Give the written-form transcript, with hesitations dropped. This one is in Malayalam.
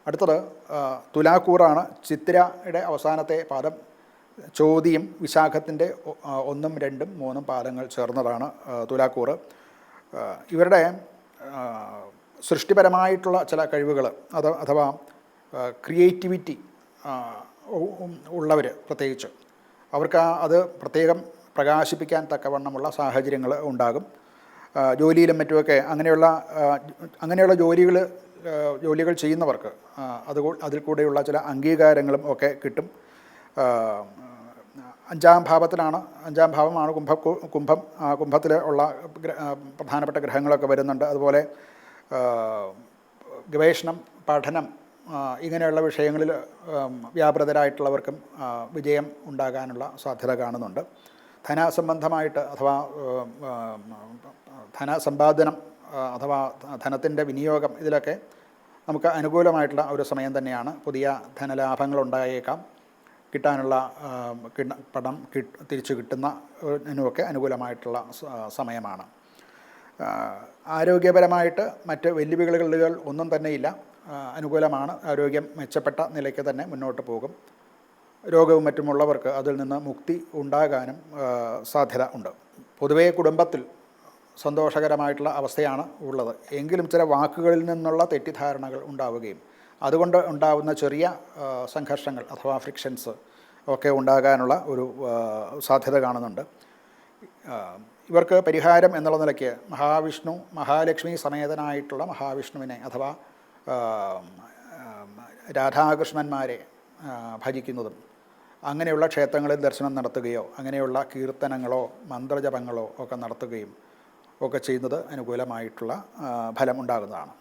അടുത്തത് തുലാക്കൂറാണ്. ചിത്തിരയുടെ അവസാനത്തെ പാദം ചോതിയും വിശാഖത്തിൻ്റെ 1, 2, 3 പാദങ്ങൾ ചേർന്നതാണ് തുലാക്കൂറ്. ഇവരുടെ സൃഷ്ടിപരമായിട്ടുള്ള ചില കഴിവുകൾ അഥവാ ക്രിയേറ്റിവിറ്റി ഉള്ളവർ പ്രത്യേകിച്ച് അവർക്ക് അത് പ്രത്യേകം പ്രകാശിപ്പിക്കാൻ തക്കവണ്ണമുള്ള സാഹചര്യങ്ങൾ ഉണ്ടാകും. ജോലിയിലും മറ്റുമൊക്കെ അങ്ങനെയുള്ള ജോലികൾ ചെയ്യുന്നവർക്ക് അതിൽ കൂടെയുള്ള ചില അംഗീകാരങ്ങളും ഒക്കെ കിട്ടും. 5ാം ഭാവമാണ് കുംഭത്തിൽ ഉള്ള പ്രധാനപ്പെട്ട ഗ്രഹങ്ങളൊക്കെ വരുന്നുണ്ട്. അതുപോലെ ഗവേഷണം, പഠനം ഇങ്ങനെയുള്ള വിഷയങ്ങളിൽ വ്യാപൃതരായിട്ടുള്ളവർക്കും വിജയം ഉണ്ടാകാനുള്ള സാധ്യത കാണുന്നുണ്ട്. ധനസംബന്ധമായിട്ട് അഥവാ ധനസമ്പാദനം അഥവാ ധനത്തിൻ്റെ വിനിയോഗം ഇതിലൊക്കെ നമുക്ക് അനുകൂലമായിട്ടുള്ള ഒരു സമയം തന്നെയാണ്. പുതിയ ധനലാഭങ്ങളുണ്ടായേക്കാം. കിട്ടാനുള്ള പണം തിരിച്ചു കിട്ടുന്നതിനുമൊക്കെ അനുകൂലമായിട്ടുള്ള സമയമാണ്. ആരോഗ്യപരമായിട്ട് മറ്റ് വെല്ലുവിളികൾ ഒന്നും തന്നെയില്ല, അനുകൂലമാണ്. ആരോഗ്യം മെച്ചപ്പെട്ട നിലയ്ക്ക് തന്നെ മുന്നോട്ട് പോകും. രോഗവും മറ്റുമുള്ളവർക്ക് അതിൽ നിന്ന് മുക്തി ഉണ്ടാകാനും സാധ്യത ഉണ്ട്. പൊതുവേ കുടുംബത്തിൽ സന്തോഷകരമായിട്ടുള്ള അവസ്ഥയാണ് ഉള്ളത്. എങ്കിലും ചില വാക്കുകളിൽ നിന്നുള്ള തെറ്റിദ്ധാരണകൾ ഉണ്ടാവുകയും അതുകൊണ്ട് ഉണ്ടാകുന്ന ചെറിയ സംഘർഷങ്ങൾ അഥവാ ഫ്രിക്ഷൻസ് ഒക്കെ ഉണ്ടാകാനുള്ള ഒരു സാധ്യത കാണുന്നുണ്ട്. ഇവർക്ക് പരിഹാരം എന്നുള്ള നിലയ്ക്ക് മഹാലക്ഷ്മി സമേതനായിട്ടുള്ള മഹാവിഷ്ണുവിനെ അഥവാ രാധാകൃഷ്ണന്മാരെ ഭജിക്കുന്നതും അങ്ങനെയുള്ള ക്ഷേത്രങ്ങളിൽ ദർശനം നടത്തുകയോ അങ്ങനെയുള്ള കീർത്തനങ്ങളോ മന്ത്രജപങ്ങളോ ഒക്കെ നടത്തുകയും ഒക്കെ ചെയ്യുന്നത് അനുകൂലമായിട്ടുള്ള ഫലം ഉണ്ടാകുന്നതാണ്.